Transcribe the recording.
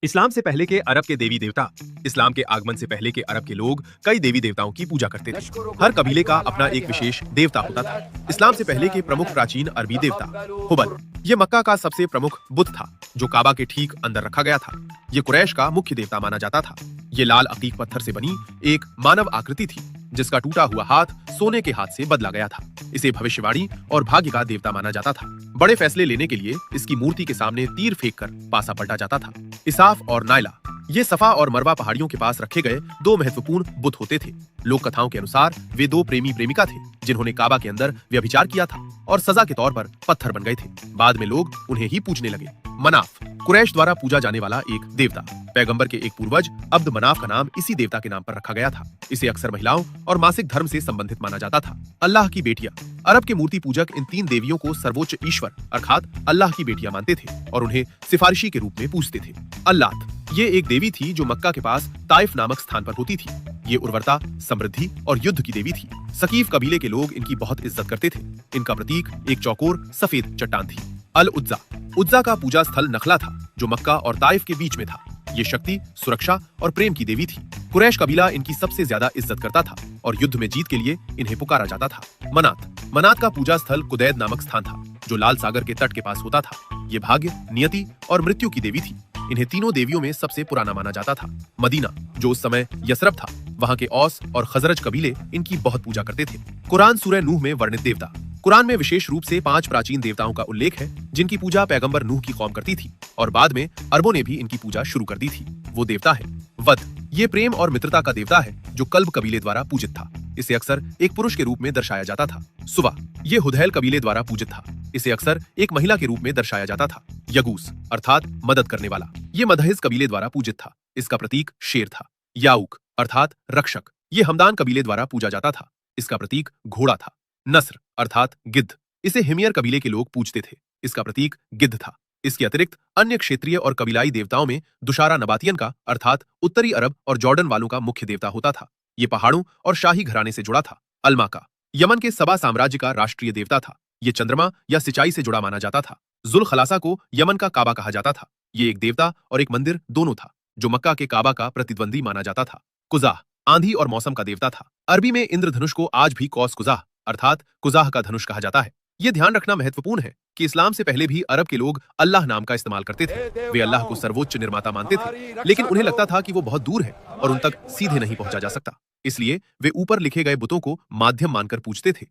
इस्लाम से पहले के अरब के देवी देवता। इस्लाम के आगमन से पहले के अरब के लोग कई देवी देवताओं की पूजा करते थे। हर कबीले का अपना एक विशेष देवता होता था। इस्लाम से पहले के प्रमुख प्राचीन अरबी देवता हुबल, ये मक्का का सबसे प्रमुख बुत था जो काबा के ठीक अंदर रखा गया था। ये कुरैश का मुख्य देवता माना जाता था। ये लाल अकीक पत्थर से बनी एक मानव आकृति थी जिसका टूटा हुआ हाथ सोने के हाथ से बदला गया था। इसे भविष्यवाणी और भाग्य का देवता माना जाता था। बड़े फैसले लेने के लिए इसकी मूर्ति के सामने तीर फेंक कर पासा पलटा जाता था। इसाफ और नायला, ये सफा और मरवा पहाड़ियों के पास रखे गए दो महत्वपूर्ण बुत होते थे। लोक कथाओं के अनुसार वे दो प्रेमी प्रेमिका थे जिन्होंने काबा के अंदर व्यभिचार किया था और सजा के तौर पर पत्थर बन गए थे। बाद में लोग उन्हें ही पूजने लगे। मनाफ, कुरैश द्वारा पूजा जाने वाला एक देवता। पैगंबर के एक पूर्वज अब्द मनाफ का नाम इसी देवता के नाम पर रखा गया था। इसे अक्सर महिलाओं और मासिक धर्म से संबंधित माना जाता था। अल्लाह की बेटियां, अरब के मूर्ति पूजक इन तीन देवियों को सर्वोच्च ईश्वर अर्थात अल्लाह की बेटियां मानते थे और उन्हें सिफारिशी के रूप में पूजते थे। अल्लात, ये एक देवी थी जो मक्का के पास ताइफ नामक स्थान पर होती थी। ये उर्वरता, समृद्धि और युद्ध की देवी थी। सकीफ कबीले के लोग इनकी बहुत इज्जत करते थे। इनका प्रतीक एक चौकोर सफेद चट्टान थी। अल उज्जा, उज्जा का पूजा स्थल नखला था जो मक्का और ताइफ के बीच में था। ये शक्ति, सुरक्षा और प्रेम की देवी थी। कुरैश कबीला इनकी सबसे ज्यादा इज्जत करता था और युद्ध में जीत के लिए इन्हें पुकारा जाता था। मनात, मनात का पूजा स्थल कुदैद नामक स्थान था जो लाल सागर के तट के पास होता था। ये भाग्य, नियति और मृत्यु की देवी थी। इन्हें तीनों देवियों में सबसे पुराना माना जाता था। मदीना, जो उस समय यसरब था, वहाँ के औस और खजरज कबीले इनकी बहुत पूजा करते थे। कुरान सूरह नूह में वर्णित देवता। कुरान में विशेष रूप से 5 प्राचीन देवताओं का उल्लेख है जिनकी पूजा पैगंबर नूह की कौम करती थी और बाद में अरबों ने भी इनकी पूजा शुरू कर दी थी। वो देवता है वद, ये प्रेम और मित्रता का देवता है जो कल्ब कबीले द्वारा पूजित था। इसे अक्सर एक पुरुष के रूप में दर्शाया जाता था। सुवा, ये हुदैल कबीले द्वारा पूजित था। इसे अक्सर एक महिला के रूप में दर्शाया जाता था। यगूस अर्थात मदद करने वाला, ये मदहिस कबीले द्वारा पूजित था। इसका प्रतीक शेर था। याऊक अर्थात रक्षक, ये हमदान कबीले द्वारा पूजा जाता था। इसका प्रतीक घोड़ा था। नस्र अर्थात गिद्ध, इसे हिमियर कबीले के लोग पूजते थे। इसका प्रतीक गिद्ध था। इसके अतिरिक्त अन्य क्षेत्रीय और कबीलाई देवताओं में दुशारा नबातियन का अर्थात उत्तरी अरब और जॉर्डन वालों का मुख्य देवता होता था। ये पहाड़ों और शाही घराने से जुड़ा था। अलमाका, यमन के सबा साम्राज्य का राष्ट्रीय देवता था। ये चंद्रमा या सिंचाई से जुड़ा माना जाता था। जुल खलासा को यमन का काबा कहा जाता था। ये एक देवता और एक मंदिर दोनों था जो मक्का के काबा का प्रतिद्वंदी माना जाता था। कुजाह, आंधी और मौसम का देवता था। अरबी में इंद्रधनुष को आज भी कौस कुजाह अर्थात कुजाह का धनुष कहा जाता है। ये ध्यान रखना महत्वपूर्ण है कि इस्लाम से पहले भी अरब के लोग अल्लाह नाम का इस्तेमाल करते थे। वे अल्लाह को सर्वोच्च निर्माता मानते थे, लेकिन उन्हें लगता था कि वो बहुत दूर है और उन तक सीधे नहीं पहुंचा जा सकता। इसलिए वे ऊपर लिखे गए बुतों को माध्यम मानकर पूजते थे।